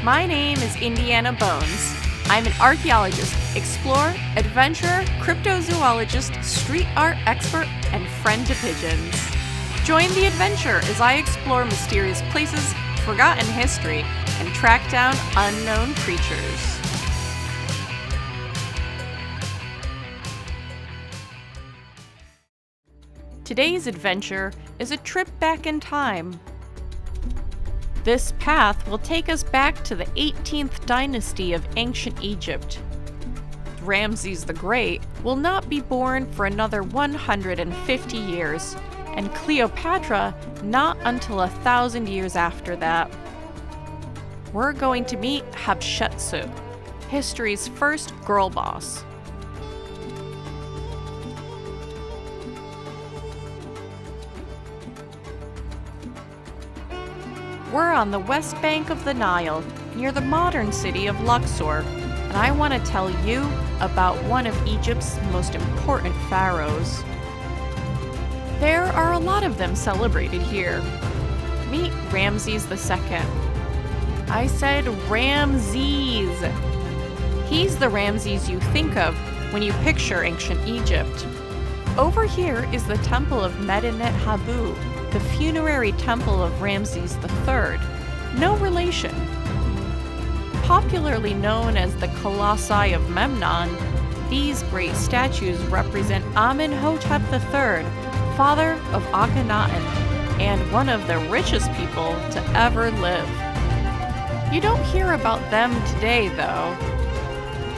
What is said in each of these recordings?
My name is Indy Anna Bones. I'm an archaeologist, explorer, adventurer, cryptozoologist, street art expert, and friend to pigeons. Join the adventure as I explore mysterious places, forgotten history, and track down unknown creatures. Today's adventure is a trip back in time. This path will take us back to the 18th dynasty of ancient Egypt. Ramses the Great will not be born for another 150 years, and Cleopatra not until 1,000 years after that. We're going to meet Hatshepsut, history's first girl boss. We're on the west bank of the Nile, near the modern city of Luxor, and I want to tell you about one of Egypt's most important pharaohs. There are a lot of them celebrated here. Meet Ramses II. I said Ramses. He's the Ramses you think of when you picture ancient Egypt. Over here is the Temple of Medinet Habu, the funerary temple of Ramses III, no relation. Popularly known as the Colossi of Memnon, these great statues represent Amenhotep III, father of Akhenaten, and one of the richest people to ever live. You don't hear about them today, though.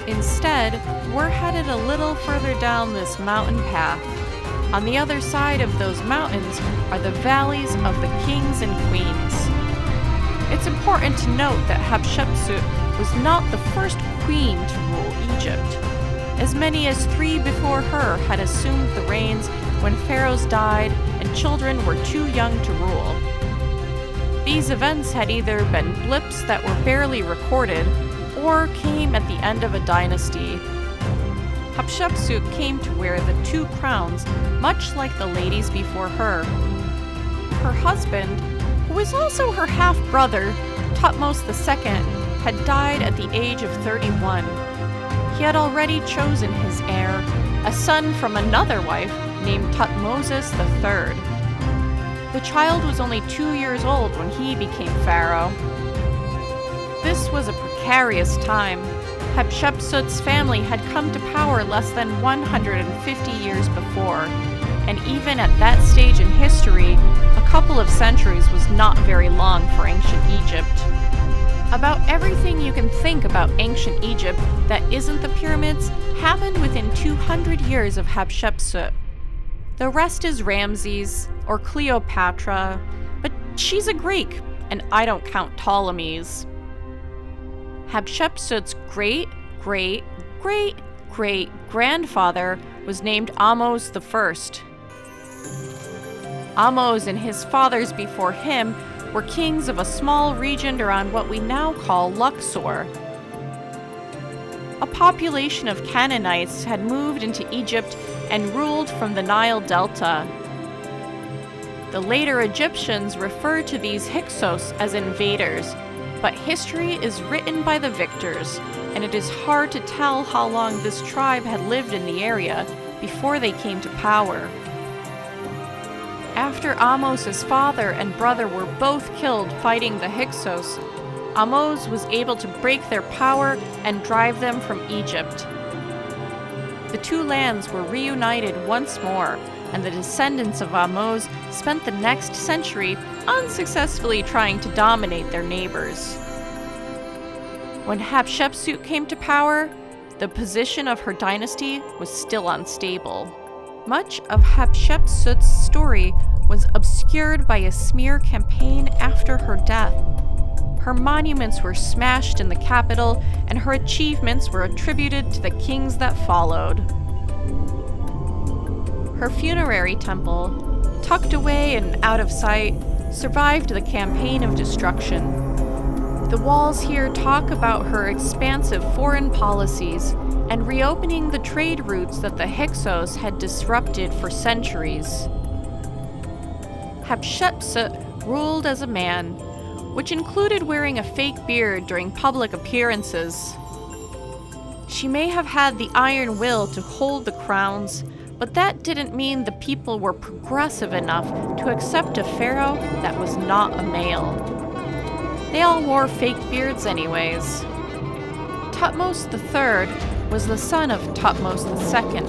Instead, we're headed a little further down this mountain path. On the other side of those mountains are the valleys of the kings and queens. It's important to note that Hatshepsut was not the first queen to rule Egypt. As many as 3 before her had assumed the reins when pharaohs died and children were too young to rule. These events had either been blips that were barely recorded or came at the end of a dynasty. Hatshepsut came to wear the 2 crowns, much like the ladies before her. Her husband, who was also her half-brother, Thutmose II, had died at the age of 31. He had already chosen his heir, a son from another wife named Thutmose III. The child was only 2 years old when he became pharaoh. This was a precarious time. Hatshepsut's family had come to power less than 150 years before, and even at that stage in history, a couple of centuries was not very long for ancient Egypt. About everything you can think about ancient Egypt that isn't the pyramids happened within 200 years of Hatshepsut. The rest is Ramses, or Cleopatra, but she's a Greek, and I don't count Ptolemies. Hatshepsut's great-great-great-great-grandfather was named Ahmose I. Ahmose and his fathers before him were kings of a small region around what we now call Luxor. A population of Canaanites had moved into Egypt and ruled from the Nile Delta. The later Egyptians referred to these Hyksos as invaders, but history is written by the victors, and it is hard to tell how long this tribe had lived in the area before they came to power. After Ahmose's father and brother were both killed fighting the Hyksos, Ahmose was able to break their power and drive them from Egypt. The 2 lands were reunited once more, and the descendants of Ahmose spent the next century unsuccessfully trying to dominate their neighbors. When Hatshepsut came to power, the position of her dynasty was still unstable. Much of Hatshepsut's story was obscured by a smear campaign after her death. Her monuments were smashed in the capital, and her achievements were attributed to the kings that followed. Her funerary temple, tucked away and out of sight, survived the campaign of destruction. The walls here talk about her expansive foreign policies and reopening the trade routes that the Hyksos had disrupted for centuries. Hatshepsut ruled as a man, which included wearing a fake beard during public appearances. She may have had the iron will to hold the crowns, but that didn't mean the people were progressive enough to accept a pharaoh that was not a male. They all wore fake beards anyways. Thutmose III was the son of Thutmose II,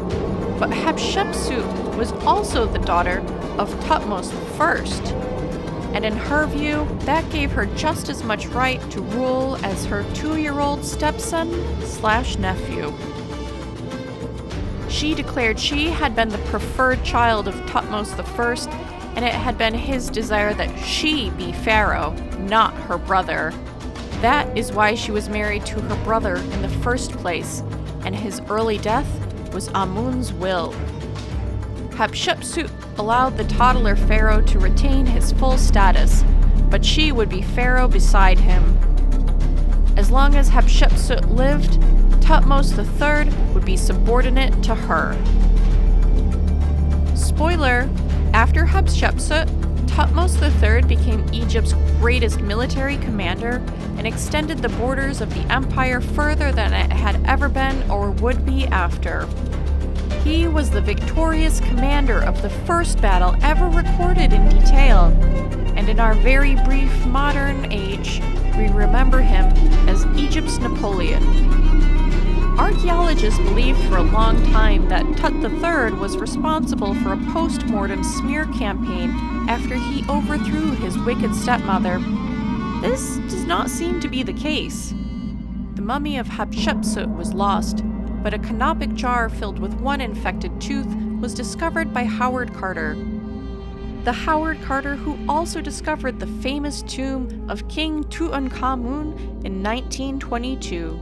but Hatshepsut was also the daughter of Thutmose I, and in her view, that gave her just as much right to rule as her 2-year-old stepson/nephew. She declared she had been the preferred child of Thutmose I, and it had been his desire that she be pharaoh, not her brother. That is why she was married to her brother in the first place, and his early death was Amun's will. Hatshepsut allowed the toddler pharaoh to retain his full status, but she would be pharaoh beside him. As long as Hatshepsut lived, Thutmose III would be subordinate to her. Spoiler: after Hatshepsut, Thutmose III became Egypt's greatest military commander and extended the borders of the empire further than it had ever been or would be after. He was the victorious commander of the first battle ever recorded in detail, and in our very brief modern age, we remember him as Egypt's Napoleon. Archaeologists believed for a long time that Tut III was responsible for a post-mortem smear campaign after he overthrew his wicked stepmother. This does not seem to be the case. The mummy of Hatshepsut was lost, but a canopic jar filled with one infected tooth was discovered by Howard Carter. The Howard Carter who also discovered the famous tomb of King Tutankhamun in 1922.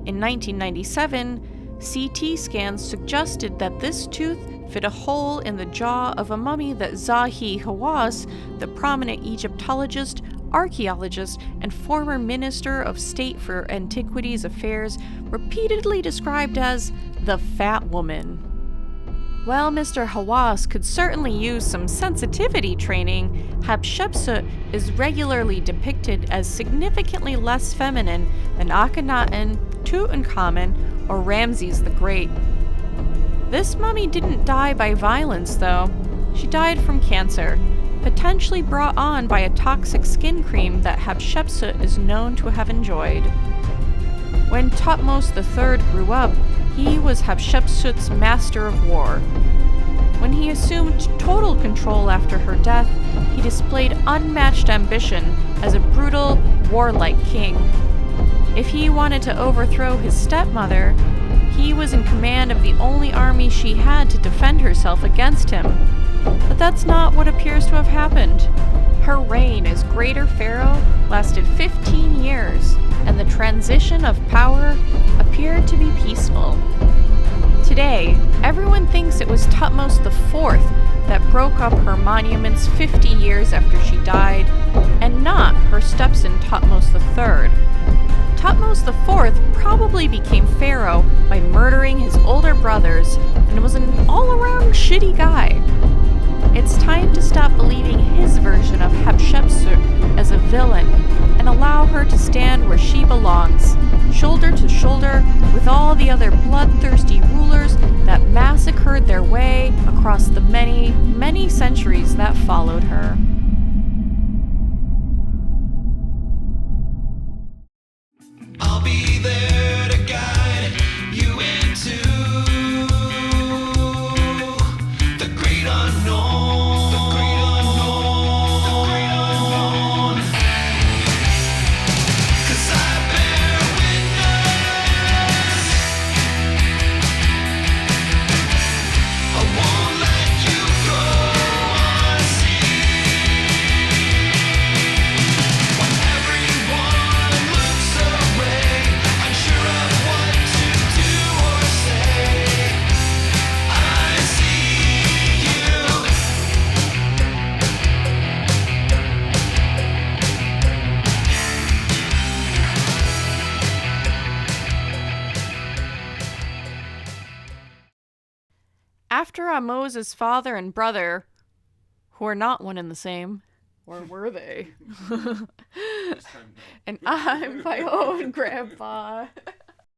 In 1997, CT scans suggested that this tooth fit a hole in the jaw of a mummy that Zahi Hawass, the prominent Egyptologist, archaeologist, and former Minister of State for Antiquities Affairs, repeatedly described as the Fat Woman. While Mr. Hawass could certainly use some sensitivity training, Hatshepsut is regularly depicted as significantly less feminine than Akhenaten, Tutankhamun, or Ramses the Great. This mummy didn't die by violence, though. She died from cancer, potentially brought on by a toxic skin cream that Hatshepsut is known to have enjoyed. When Thutmose III grew up, he was Hatshepsut's master of war. When he assumed total control after her death, he displayed unmatched ambition as a brutal, warlike king. If he wanted to overthrow his stepmother, he was in command of the only army she had to defend herself against him. But that's not what appears to have happened. Her reign as Greater Pharaoh lasted 15 years, and the transition of power appeared to be peaceful. Today, everyone thinks it was Thutmose IV that broke up her monuments 50 years after she died, and not her stepson Thutmose III. Thutmose IV probably became pharaoh by murdering his older brothers and was an all-around shitty guy. It's time to stop believing his version of Hatshepsut as a villain and allow her to stand where she belongs, shoulder to shoulder with all the other bloodthirsty rulers that massacred their way across the many, many centuries that followed her. I'll be there to guide you into the great unknown. The great unknown. The great unknown. 'Cause I bear witness. I won't let you go unseen. When everyone looks away, unsure of what to do or say, I see you. After Ahmose's father and brother, who are not one and the same, Or were they? This time, no. And I'm my own grandpa.